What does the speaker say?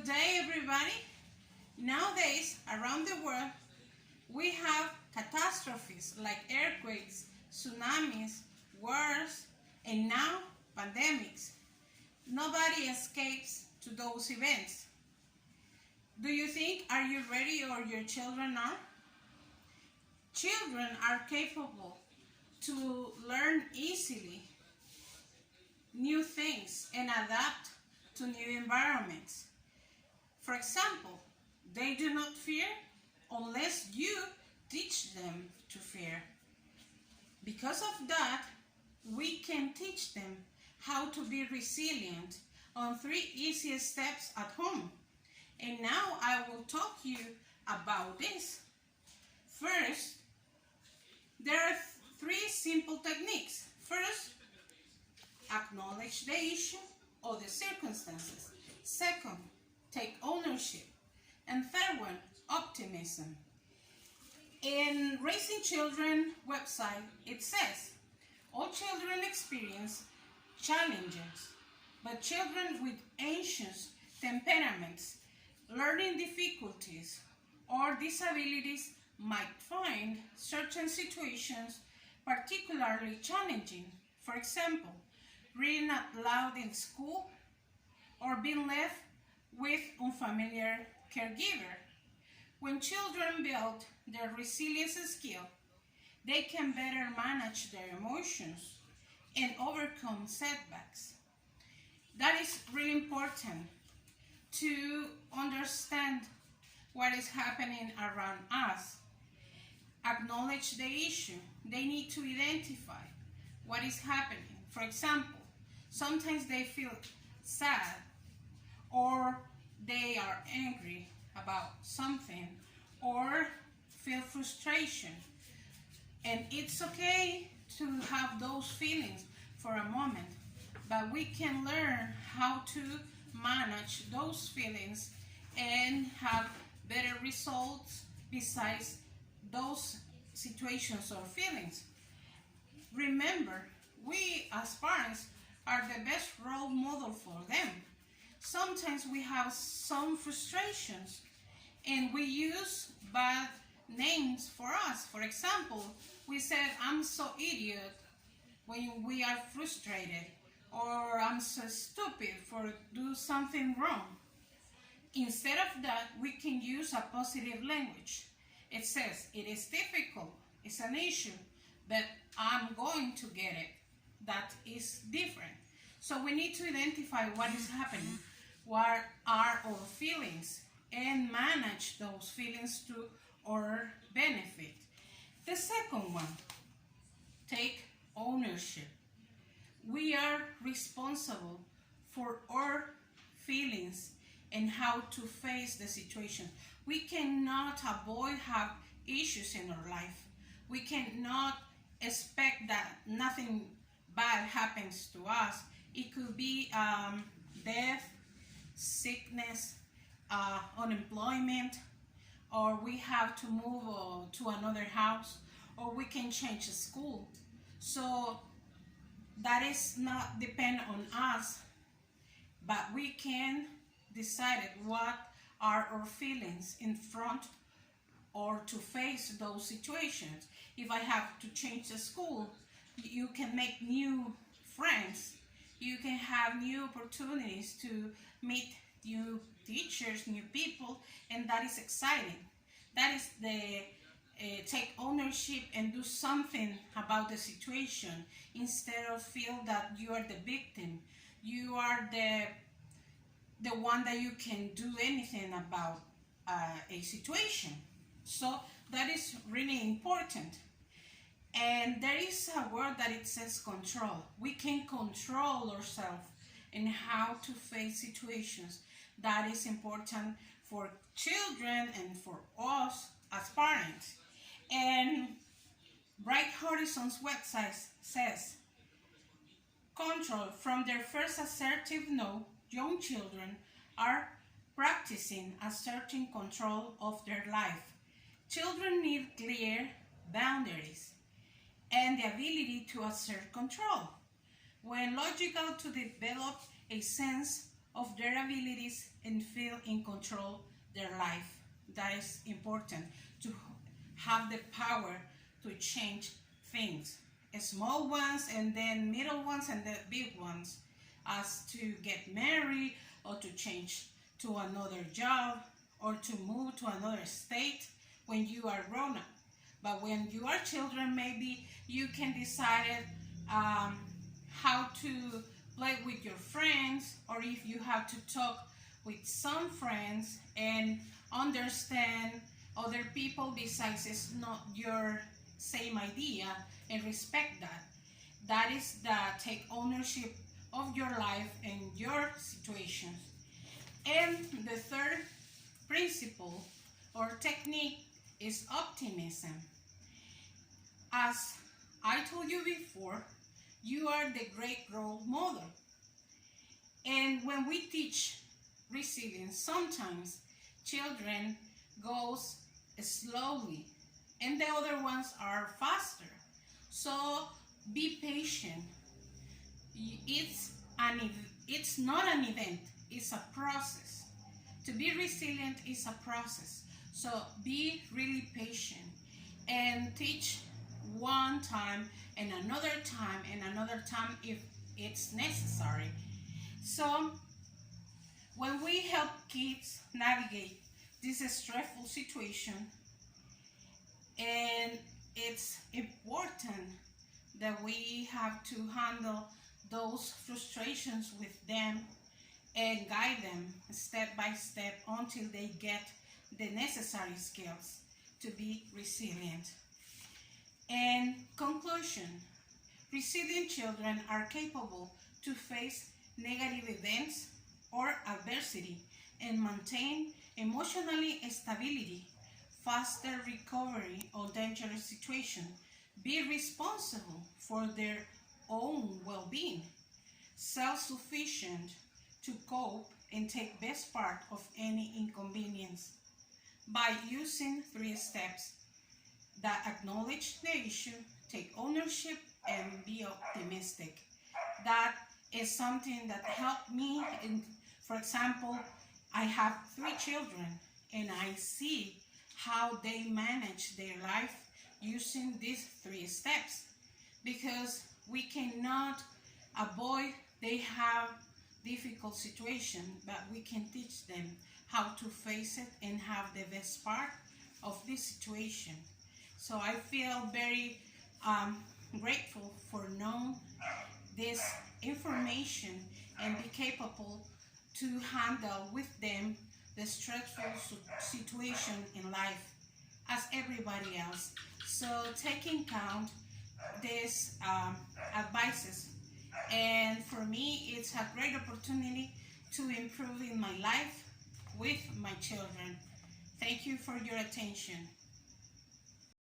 day, everybody. Nowadays, around the world, we have catastrophes like earthquakes, tsunamis, wars, and now pandemics. Nobody escapes to those events. Do you think, are you ready or your children are? Children are capable to learn easily new things and adapt to new environments. For example, they do not fear unless you teach them to fear. Because of that, we can teach them how to be resilient on 3 easiest steps at home. And now I will talk to you about this. First, there are 3 simple techniques. First, acknowledge the issue or the circumstances. Second, take ownership. And third one, optimism. In Raising Children website, it says, all children experience challenges, but children with anxious temperaments, learning difficulties, or disabilities might find certain situations particularly challenging. For example, reading out loud in school or being left with unfamiliar caregiver. When children build their resilience skill, they can better manage their emotions and overcome setbacks. That is really important to understand what is happening around us. Acknowledge the issue. They need to identify what is happening. For example, sometimes they feel sad or they are angry about something or feel frustration. And it's okay to have those feelings for a moment, but we can learn how to manage those feelings and have better results besides those situations or feelings. Remember, we as parents are the best role model for them. Sometimes we have some frustrations and we use bad names for us. For example, we said, I'm so idiot when we are frustrated, or I'm so stupid for do something wrong. Instead of that, we can use a positive language. It says, it is difficult, it's an issue, but I'm going to get it. That is different. So we need to identify what is happening, what are our feelings, and manage those feelings to our benefit. The second one, take ownership. We are responsible for our feelings and how to face the situation. We cannot avoid have issues in our life. We cannot expect that nothing bad happens to us. It could be death, sickness, unemployment, or we have to move to another house, or we can change the school. So that is not depend on us, but we can decide what are our feelings in front or to face those situations. If I have to change the school, you can make new friends. You can have new opportunities to meet new teachers, new people, and that is exciting. That is the take ownership and do something about the situation instead of feel that you are the victim. You are the one that you can do anything about a situation. So that is really important. And there is a word that it says control. We can control ourselves in how to face situations. That is important for children and for us as parents. And Bright Horizons website says, control from their first assertive no, young children are practicing asserting control of their life. Children need clear boundaries and the ability to assert control. When logical to develop a sense of their abilities and feel in control their life. That is important, to have the power to change things, small ones and then middle ones and the big ones, as to get married or to change to another job or to move to another state when you are grown up. But when you are children, maybe you can decide how to play with your friends, or if you have to talk with some friends and understand other people besides it's not your same idea, and respect that. That is that take ownership of your life and your situations. And the third principle or technique is optimism. As I told you before, you are the great role model. And when we teach resilience, sometimes children goes slowly and the other ones are faster. So be patient. It's not an event, it's a process. To be resilient is a process. So be really patient and teach one time and another time if it's necessary. So when we help kids navigate this stressful situation, and it's important that we have to handle those frustrations with them and guide them step by step until they get the necessary skills to be resilient. And conclusion, resilient children are capable to face negative events or adversity and maintain emotionally stability, faster recovery of dangerous situations, be responsible for their own well-being, self-sufficient to cope and take best part of any inconvenience by using 3 steps that acknowledge the issue, take ownership, and be optimistic. That is something that helped me. For example, I have 3 children and I see how they manage their life using these 3 steps, because we cannot avoid they have difficult situation, but we can teach them how to face it and have the best part of this situation. So I feel very grateful for knowing this information and be capable to handle with them the stressful situation in life as everybody else. So taking count these advices, and for me it's a great opportunity to improve in my life with my children. Thank you for your attention.